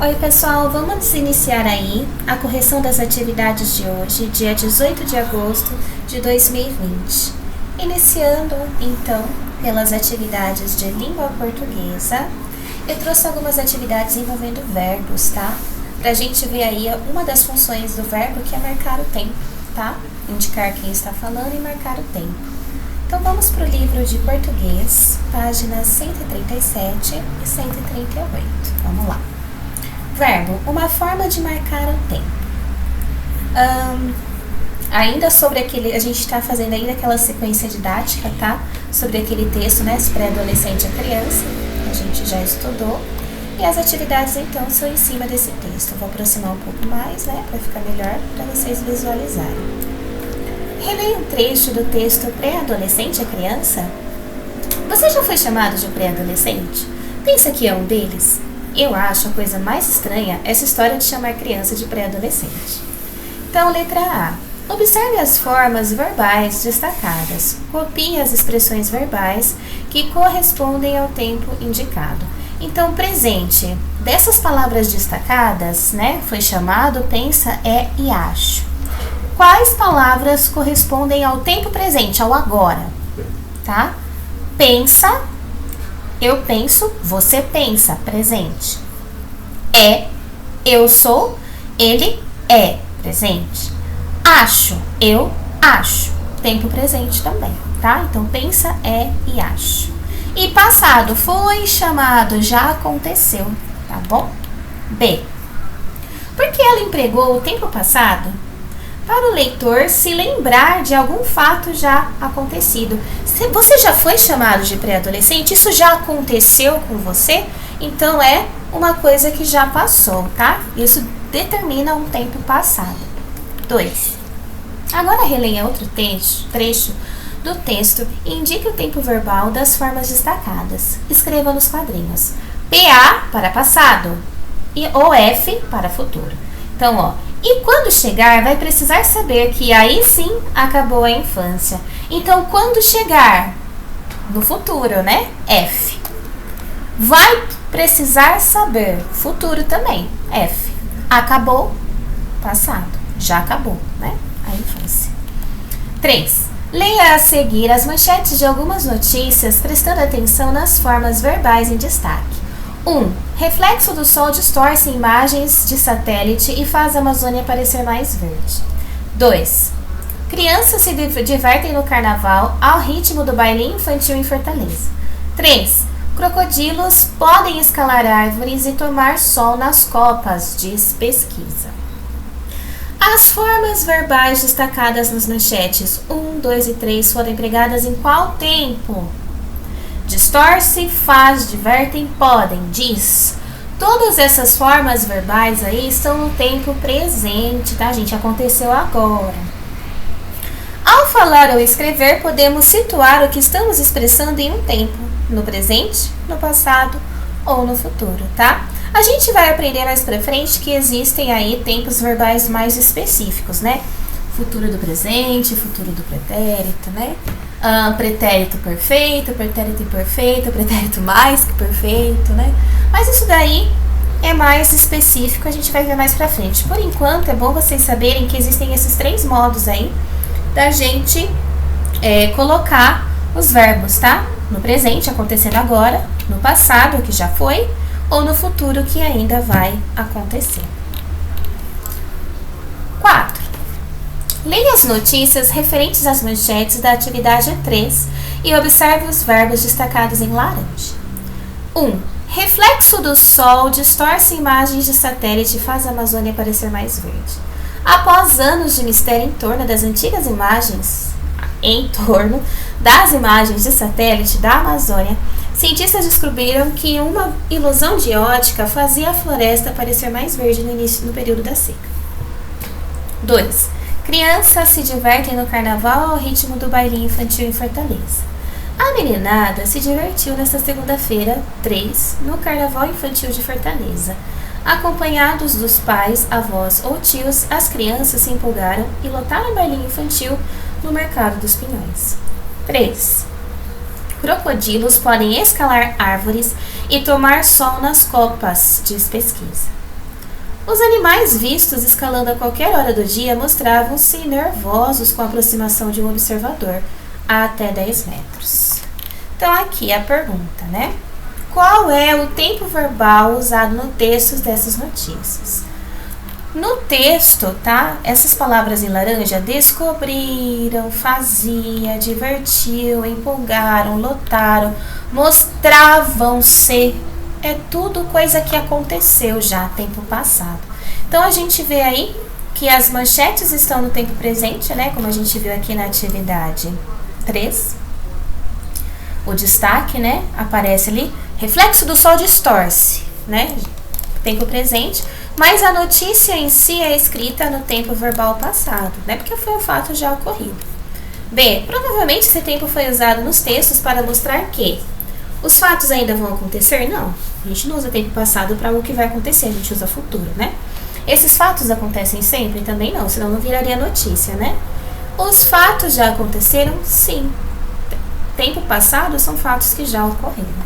Oi pessoal, vamos iniciar aí a correção das atividades de hoje, dia 18 de agosto de 2020. Iniciando então pelas atividades de língua portuguesa, eu trouxe algumas atividades envolvendo verbos, tá? Pra gente ver aí uma das funções do verbo, que é marcar o tempo, tá? Indicar quem está falando e marcar o tempo. Então vamos para o livro de português, páginas 137 e 138. Vamos lá. Verbo, uma forma de marcar o tempo. Ainda sobre aquele, a gente está fazendo ainda aquela sequência didática, tá? Sobre aquele texto, né? Pré-adolescente a criança, que a gente já estudou. E as atividades, então, são em cima desse texto. Vou aproximar um pouco mais, né? Para ficar melhor, para vocês visualizarem. Releia um trecho do texto Pré-adolescente a criança. Você já foi chamado de pré-adolescente? Pensa que é um deles? Eu acho a coisa mais estranha essa história de chamar criança de pré-adolescente. Então, letra A. Observe as formas verbais destacadas. Copie as expressões verbais que correspondem ao tempo indicado. Então, presente. Dessas palavras destacadas, né? Foi chamado, pensa, é e acho. Quais palavras correspondem ao tempo presente, ao agora? Tá? Pensa. Eu penso, você pensa, presente. É, eu sou, ele é, presente. Acho, eu acho, tempo presente também, tá? Então, pensa, é e acho. E passado, foi chamado, já aconteceu, tá bom? B. Por que ela empregou o tempo passado? Para o leitor se lembrar de algum fato já acontecido. Se você já foi chamado de pré-adolescente, isso já aconteceu com você, então é uma coisa que já passou, tá? Isso determina um tempo passado. 2. Agora releia outro trecho do texto e indique o tempo verbal das formas destacadas. Escreva nos quadrinhos. PA para passado e OF para futuro. Então, ó. E quando chegar, vai precisar saber que aí sim acabou a infância. Então, quando chegar, no futuro, né? F. Vai precisar saber, futuro também, F. Acabou, passado. Já acabou, né? A infância. 3. Leia a seguir as manchetes de algumas notícias, prestando atenção nas formas verbais em destaque. 1. Reflexo do sol distorce imagens de satélite e faz a Amazônia parecer mais verde. 2. Crianças se divertem no carnaval ao ritmo do bailinho infantil em Fortaleza. 3. Crocodilos podem escalar árvores e tomar sol nas copas, diz pesquisa. As formas verbais destacadas nas manchetes 1, 2 e 3 foram empregadas em qual tempo? Distorce, faz, divertem, podem, diz. Todas essas formas verbais aí estão no tempo presente, tá, gente? Aconteceu agora. Ao falar ou escrever, podemos situar o que estamos expressando em um tempo, no presente, no passado ou no futuro, tá? A gente vai aprender mais pra frente que existem aí tempos verbais mais específicos, né? Futuro do presente, futuro do pretérito, né? Pretérito perfeito, pretérito imperfeito, pretérito mais que perfeito, né? Mas isso daí é mais específico, a gente vai ver mais pra frente. Por enquanto, é bom vocês saberem que existem esses 3 modos aí da gente colocar os verbos, tá? No presente, acontecendo agora, no passado, que já foi, ou no futuro, que ainda vai acontecer. 4. Leia as notícias referentes às manchetes da atividade 3 e observe os verbos destacados em laranja. 1. Reflexo do sol distorce imagens de satélite e faz a Amazônia parecer mais verde. Após anos de mistério em torno das imagens de satélite da Amazônia, cientistas descobriram que uma ilusão de ótica fazia a floresta parecer mais verde no período da seca. 2. Crianças se divertem no carnaval ao ritmo do bailinho infantil em Fortaleza. A meninada se divertiu nesta segunda-feira, 3, no carnaval infantil de Fortaleza. Acompanhados dos pais, avós ou tios, as crianças se empolgaram e lotaram o bailinho infantil no Mercado dos Pinhões. 3. Crocodilos podem escalar árvores e tomar sol nas copas, diz pesquisa. Os animais vistos escalando a qualquer hora do dia mostravam-se nervosos com a aproximação de um observador a até 10 metros. Então, aqui a pergunta, né? Qual é o tempo verbal usado no texto dessas notícias? No texto, tá? Essas palavras em laranja: descobriram, fazia, divertiu, empolgaram, lotaram, mostravam-se. É tudo coisa que aconteceu já, tempo passado. Então, a gente vê aí que as manchetes estão no tempo presente, né? Como a gente viu aqui na atividade 3. O destaque, né? Aparece ali. Reflexo do sol distorce, né? Tempo presente. Mas a notícia em si é escrita no tempo verbal passado, né? Porque foi um fato já ocorrido. B. Provavelmente esse tempo foi usado nos textos para mostrar que os fatos ainda vão acontecer? Não. A gente não usa tempo passado para o que vai acontecer, a gente usa futuro, né? Esses fatos acontecem sempre? Também não, senão não viraria notícia, né? Os fatos já aconteceram? Sim. Tempo passado são fatos que já ocorreram.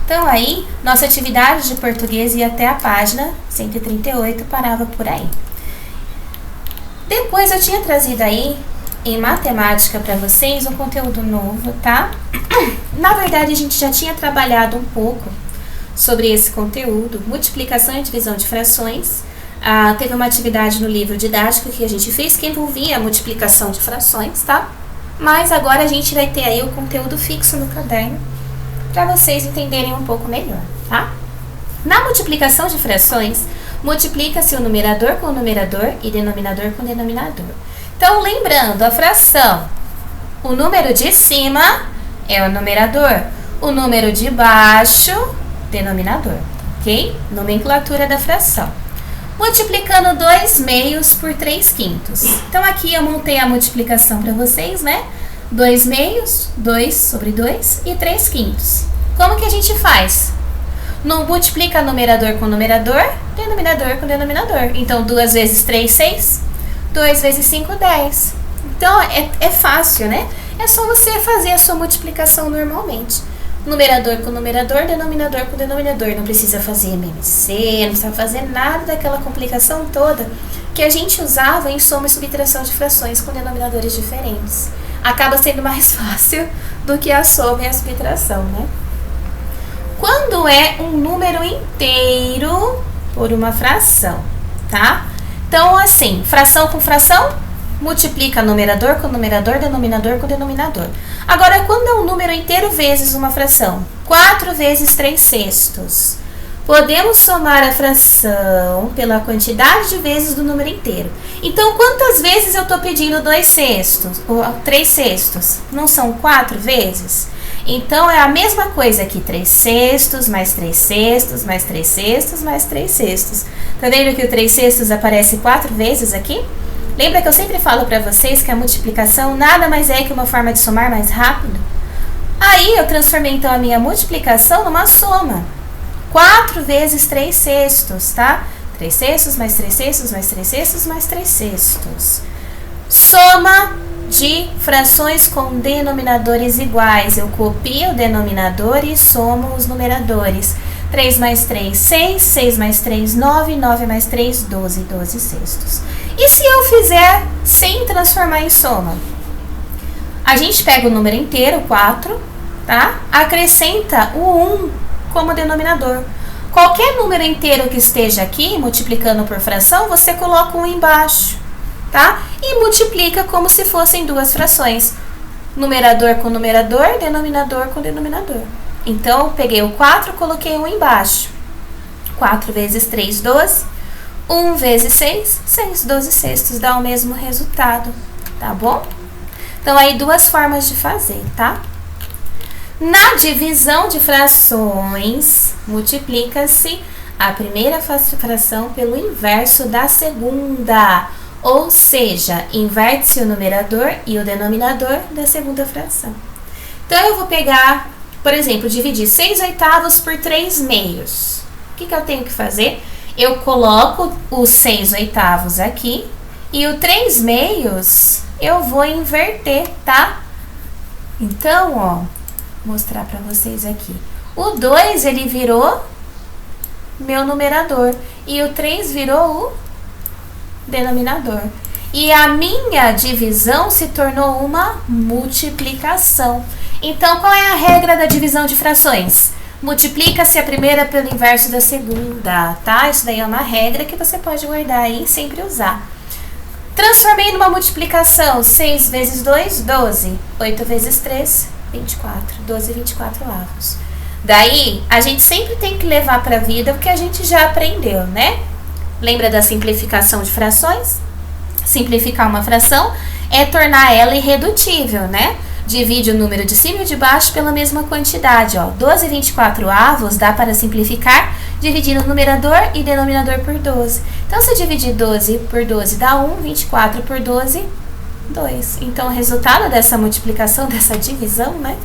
Então, aí, nossa atividade de português ia até a página 138, parava por aí. Depois eu tinha trazido aí, em matemática para vocês, um conteúdo novo, tá? Na verdade, a gente já tinha trabalhado um pouco sobre esse conteúdo, multiplicação e divisão de frações. Teve uma atividade no livro didático que a gente fez que envolvia a multiplicação de frações, tá? Mas agora a gente vai ter aí o conteúdo fixo no caderno para vocês entenderem um pouco melhor, tá? Na multiplicação de frações, multiplica-se o numerador com o numerador e denominador com o denominador. Então, lembrando, a fração, o número de cima é o numerador, o número de baixo, denominador, ok? Nomenclatura da fração. Multiplicando 2 meios por 3 quintos. Então, aqui eu montei a multiplicação para vocês, né? 2 meios, 2 sobre 2 e 3 quintos. Como que a gente faz? Multiplica numerador com numerador, denominador com denominador. Então, 2 vezes 3, 6. 2 vezes 5, 10. Então, é fácil, né? É só você fazer a sua multiplicação normalmente. Numerador com numerador, denominador com denominador. Não precisa fazer MMC, não precisa fazer nada daquela complicação toda que a gente usava em soma e subtração de frações com denominadores diferentes. Acaba sendo mais fácil do que a soma e a subtração, né? Quando é um número inteiro por uma fração, tá? Então, assim, fração com fração, multiplica numerador com numerador, denominador com denominador. Agora, quando é um número inteiro vezes uma fração, 4 vezes 3 sextos. Podemos somar a fração pela quantidade de vezes do número inteiro. Então, quantas vezes eu estou pedindo 2 sextos, ou 3 sextos? Não são 4 vezes? Então, é a mesma coisa aqui, 3 sextos, mais 3 sextos, mais 3 sextos, mais 3 sextos. Tá vendo que o 3 sextos aparece 4 vezes aqui? Lembra que eu sempre falo para vocês que a multiplicação nada mais é que uma forma de somar mais rápido? Aí, eu transformei, então, a minha multiplicação numa soma. 4 vezes 3 sextos, tá? 3 sextos, mais 3 sextos, mais 3 sextos, mais 3 sextos. Soma de frações com denominadores iguais. Eu copio o denominador e somo os numeradores. 3 mais 3, 6. 6 mais 3, 9. 9 mais 3, 12. 12 sextos. E se eu fizer sem transformar em soma? A gente pega o número inteiro, 4, tá? Acrescenta o 1 como denominador. Qualquer número inteiro que esteja aqui, multiplicando por fração, você coloca um embaixo, tá? E multiplica como se fossem duas frações. Numerador com numerador, denominador com denominador. Então, eu peguei o 4, coloquei um embaixo. 4 vezes 3, 12. 1 vezes 6, 6. 12 sextos dá o mesmo resultado, tá bom? Então, aí duas formas de fazer, tá? Na divisão de frações, multiplica-se a primeira fração pelo inverso da segunda. Ou seja, inverte-se o numerador e o denominador da segunda fração. Então, eu vou pegar, por exemplo, dividir 6 oitavos por 3 meios. O que eu tenho que fazer? Eu coloco os 6 oitavos aqui e o 3 meios eu vou inverter, tá? Então, ó, vou mostrar para vocês aqui. O 2, ele virou meu numerador. E o 3 virou o denominador. E a minha divisão se tornou uma multiplicação. Então, qual é a regra da divisão de frações? Multiplica-se a primeira pelo inverso da segunda, tá? Isso daí é uma regra que você pode guardar aí e sempre usar. Transformei numa multiplicação. 6 vezes 2, 12. 8 vezes 3, 24. 12 e 24 avos. Daí, a gente sempre tem que levar para a vida o que a gente já aprendeu, né? Lembra da simplificação de frações? Simplificar uma fração é tornar ela irredutível, né? Divide o número de cima e de baixo pela mesma quantidade, ó. 12 e 24 avos dá para simplificar dividindo numerador e denominador por 12. Então, se dividir 12 por 12 dá 1, 24 por 12, 2. Então, o resultado dessa multiplicação, dessa divisão, né,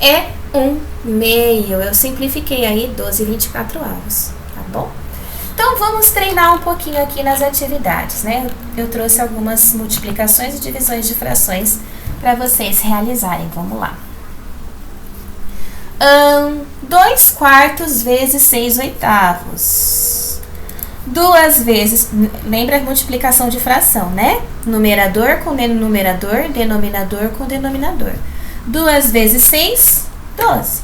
é 1/2. Eu simplifiquei aí 12 e 24 avos, tá bom? Então, vamos treinar um pouquinho aqui nas atividades, né? Eu trouxe algumas multiplicações e divisões de frações para vocês realizarem. Vamos lá. 2/4 vezes 6/8. 2 vezes, lembra a multiplicação de fração, né? Numerador com numerador, denominador com denominador. 2 vezes 6, 12.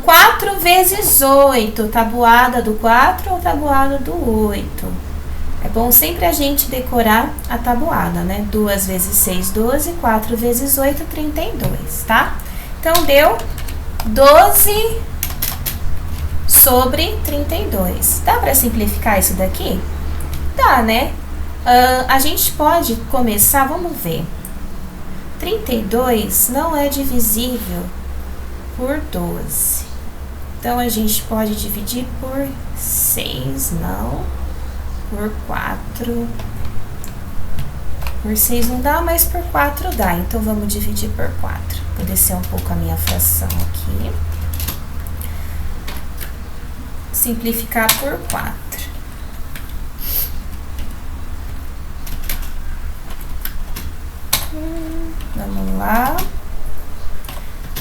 4 vezes 8, tabuada do 4 ou tabuada do 8. É bom sempre a gente decorar a tabuada, né? 2 vezes 6, 12, 4 vezes 8, 32, tá? Então, deu 12 sobre 32. Dá para simplificar isso daqui? Dá, né? A gente pode começar, vamos ver. 32 não é divisível por 12. Então, a gente pode dividir por 6, não. Por 4. Por 6 não dá, mas por 4 dá. Então, vamos dividir por 4. Vou descer um pouco a minha fração aqui. Simplificar por 4. Vamos lá.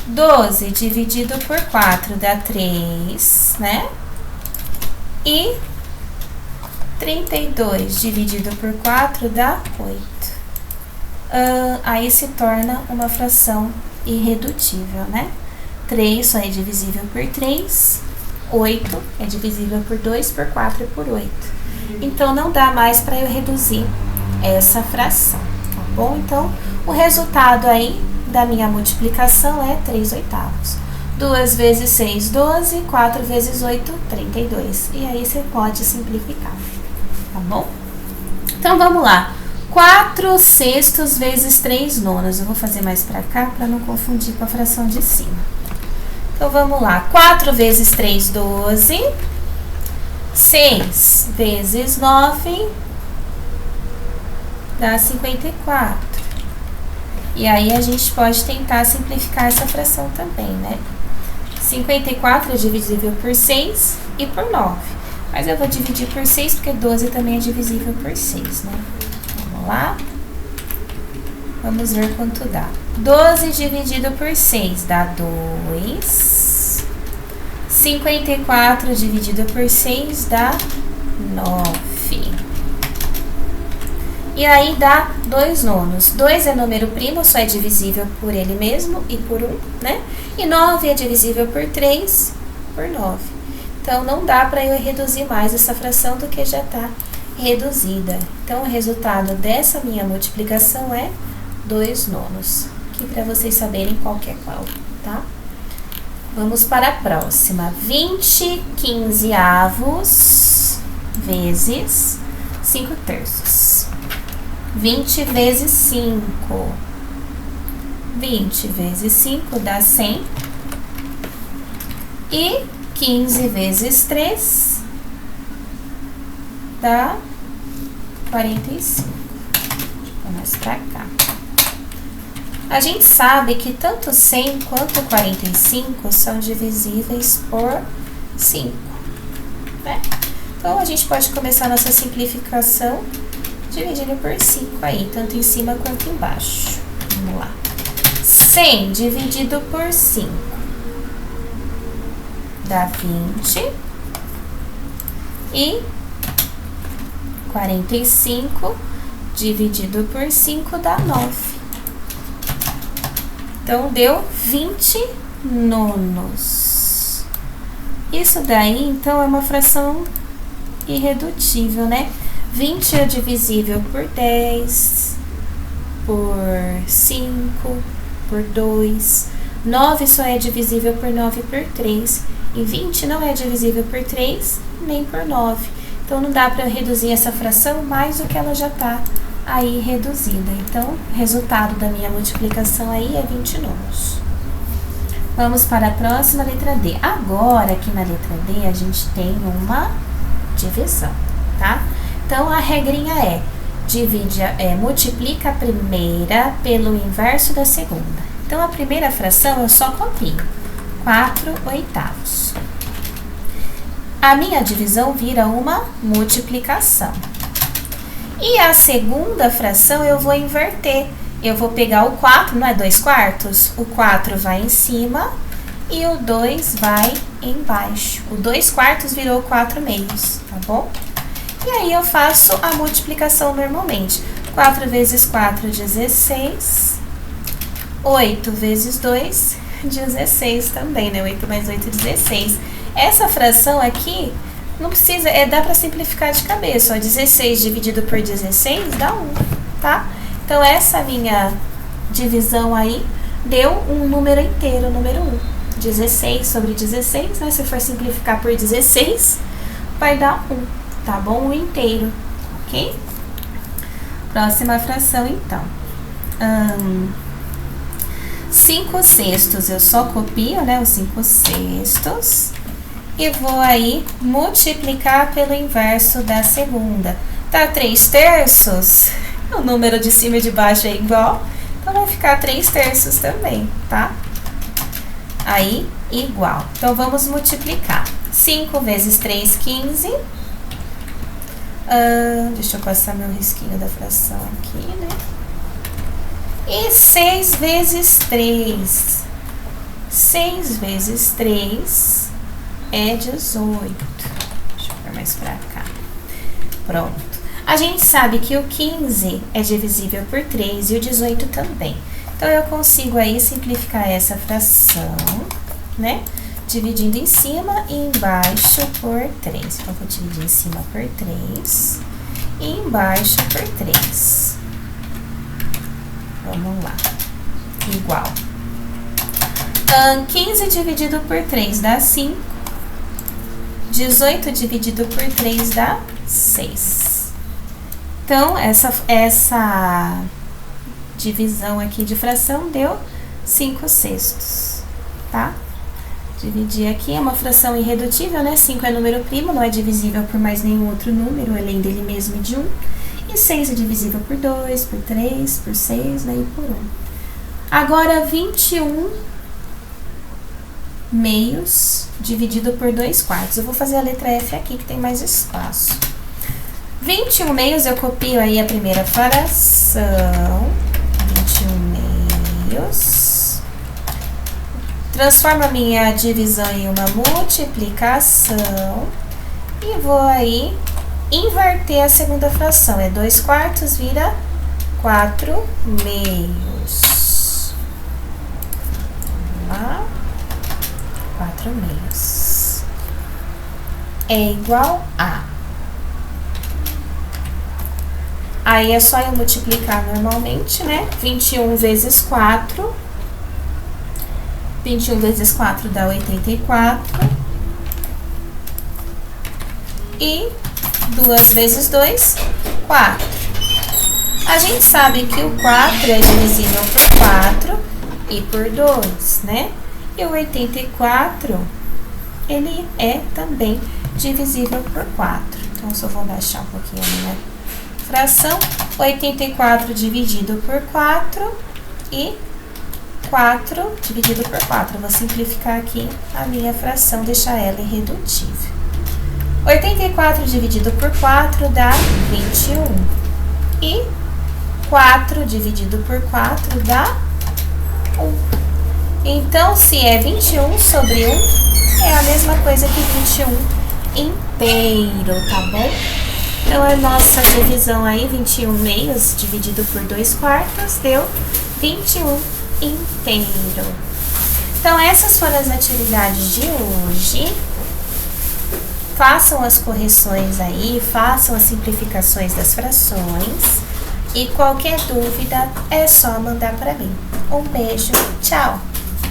12 dividido por 4 dá 3, né? E 32 dividido por 4 dá 8. Aí se torna uma fração irredutível, né? 3 só é divisível por 3. 8 é divisível por 2, por 4 e por 8. Então, não dá mais para eu reduzir essa fração, tá bom? Então, o resultado aí da minha multiplicação é 3/8. 2 vezes 6, 12. 4 vezes 8, 32. E aí, você pode simplificar, tá bom? Então, vamos lá. 4/6 vezes 3/9. Eu vou fazer mais para cá para não confundir com a fração de cima. Então, vamos lá. 4 vezes 3, 12. 6 vezes 9 dá 54. E aí, a gente pode tentar simplificar essa fração também, né? 54 é divisível por 6 e por 9. Mas eu vou dividir por 6, porque 12 também é divisível por 6, né? Vamos lá. Vamos ver quanto dá. 12 dividido por 6 dá 2. 54 dividido por 6 dá 9. E aí dá 2/9. 2 é número primo, só é divisível por ele mesmo e por 1, né? E 9 é divisível por 3, por 9. Então, não dá para eu reduzir mais essa fração do que já está reduzida. Então, o resultado dessa minha multiplicação é 2/9. Aqui para vocês saberem qual que é qual, tá? Vamos para a próxima. 20 quinzeavos vezes 5/3. 20 vezes 5. 20 vezes 5 dá 100. E 15 vezes 3 dá 45. Vamos pra cá. A gente sabe que tanto 100 quanto 45 são divisíveis por 5, né? Então, a gente pode começar nossa simplificação dividindo por 5 aí, tanto em cima quanto embaixo. Vamos lá. 100 dividido por 5 dá 20. E 45 dividido por 5 dá 9. Então, deu 20 nonos. Isso daí, então, é uma fração irredutível, né? 20 é divisível por 10, por 5, por 2. 9 só é divisível por 9 por 3. E 20 não é divisível por 3 nem por 9. Então, não dá para reduzir essa fração mais do que ela já está aí reduzida. Então, o resultado da minha multiplicação aí é 20 nonos. Vamos para a próxima, letra D. Agora, aqui na letra D, a gente tem uma divisão, tá? Então, a regrinha é, multiplica a primeira pelo inverso da segunda. Então, a primeira fração eu só copio, 4/8. A minha divisão vira uma multiplicação. E a segunda fração eu vou inverter. Eu vou pegar o 4, não é 2/4? O 4 vai em cima e o 2 vai embaixo. O 2/4 virou 4/2, tá bom? E aí eu faço a multiplicação normalmente. 4 vezes 4, 16. 8 vezes 2, 16 também, né? 8 mais 8, 16. Essa fração aqui, não precisa, dá para simplificar de cabeça. Ó, 16 dividido por 16 dá 1, tá? Então, essa minha divisão aí deu um número inteiro, número 1. 16 sobre 16, né? Se for simplificar por 16, vai dar 1, tá bom? 1 inteiro, ok? Próxima fração, então. 5/6 eu só copio, né? Os 5/6 e vou aí multiplicar pelo inverso da segunda. Tá 3/3? O número de cima e de baixo é igual, então vai ficar 3/3 também, tá? Aí, igual. Então, vamos multiplicar. 5 vezes 3, 15. Deixa eu passar meu risquinho da fração aqui, né? E 6 vezes 3. 6 vezes 3 é 18. Deixa eu pôr mais pra cá. Pronto. A gente sabe que o 15 é divisível por 3 e o 18 também. Então, eu consigo aí simplificar essa fração, né? Dividindo em cima e embaixo por 3. Então, vou dividir em cima por 3 e embaixo por 3. Vamos lá. Igual. 15 dividido por 3 dá 5. 18 dividido por 3 dá 6. Então, essa divisão aqui de fração deu 5/6, tá? Dividir aqui, é uma fração irredutível, né? 5 é número primo, não é divisível por mais nenhum outro número, além dele mesmo e de 1. E 6 é divisível por 2, por 3, por 6, né? E por 1. Agora, 21 meios dividido por 2/4. Eu vou fazer a letra F aqui, que tem mais espaço. 21 meios, eu copio aí a primeira fração. 21 meios. Transformo a minha divisão em uma multiplicação. E vou aí inverter a segunda fração. 2/4 vira 4 meios. Vamos lá. 4 meios. É igual a... Aí, é só eu multiplicar normalmente, né? 21 vezes 4. 21 vezes 4 dá 84. E 2 vezes 2, 4. A gente sabe que o 4 é divisível por 4 e por 2, né? E o 84, ele é também divisível por 4. Então, só vou baixar um pouquinho a minha fração. 84 dividido por 4 e 4 dividido por 4. Eu vou simplificar aqui a minha fração, deixar ela irredutível. 84 dividido por 4 dá 21. E 4 dividido por 4 dá 1. Então, se é 21 sobre 1, é a mesma coisa que 21 inteiro, tá bom? Então, a nossa divisão aí, 21 meios dividido por 2 quartos, deu 21 inteiro. Então, essas foram as atividades de hoje. Façam as correções aí, façam as simplificações das frações. E qualquer dúvida é só mandar para mim. Um beijo, tchau!